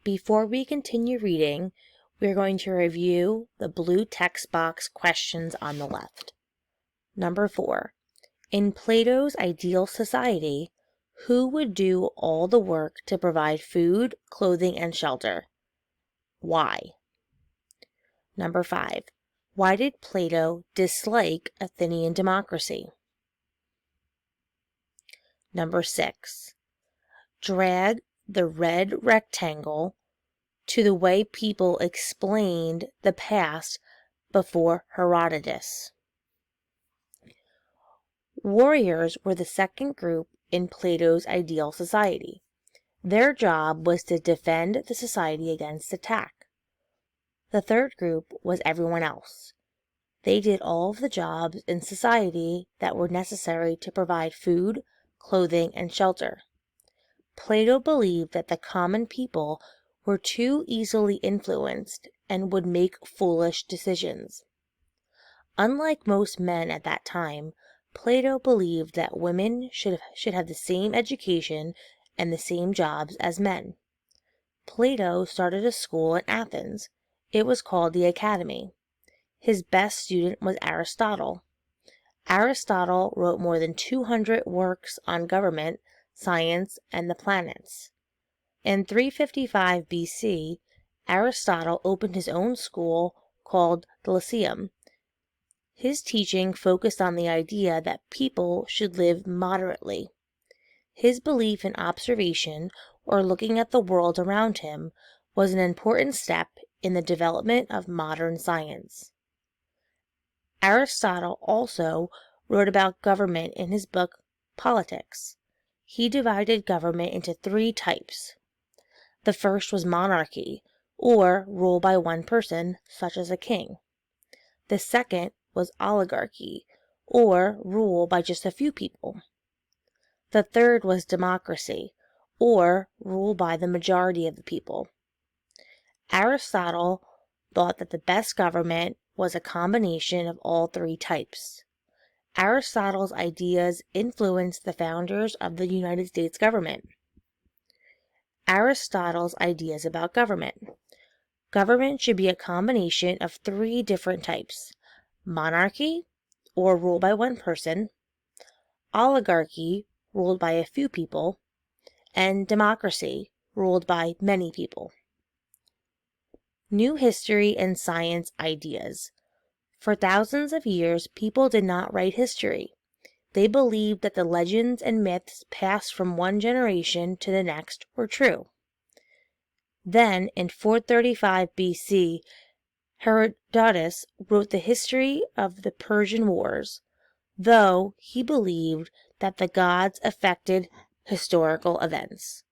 Before we continue reading, we are going to review the blue text box questions on the left. Number 4. In Plato's ideal society, who would do all the work to provide food, clothing, and shelter? Why? Number 5. Why did Plato dislike Athenian democracy? Number 6. Drag the red rectangle to the way people explained the past before Herodotus. Warriors were the second group in Plato's ideal society. Their job was to defend the society against attack. The third group was everyone else. They did all of the jobs in society that were necessary to provide food, clothing, and shelter. Plato believed that the common people were too easily influenced and would make foolish decisions. Unlike most men at that time, Plato believed that women should have the same education and the same jobs as men. Plato started a school in Athens. It was called the Academy. His best student was Aristotle. Aristotle wrote more than 200 works on government, science, and the planets. In 355 BC, Aristotle opened his own school called the Lyceum. His teaching focused on the idea that people should live moderately. His belief in observation, or looking at the world around him, was an important step in the development of modern science. Aristotle also wrote about government in his book Politics. He divided government into 3 types. The first was monarchy, or rule by one person, such as a king. The second was oligarchy, or rule by just a few people. The third was democracy, or rule by the majority of the people. Aristotle thought that the best government was a combination of all 3 types. Aristotle's ideas influenced the founders of the United States government. Aristotle's ideas about government. Government should be a combination of 3 different types: monarchy, or rule by one person; oligarchy, ruled by a few people; and democracy, ruled by many people. New history and science ideas. For thousands of years, people did not write history. They believed that the legends and myths passed from one generation to the next were true. Then, in 435 BC, Herodotus wrote the history of the Persian Wars, though he believed that the gods affected historical events.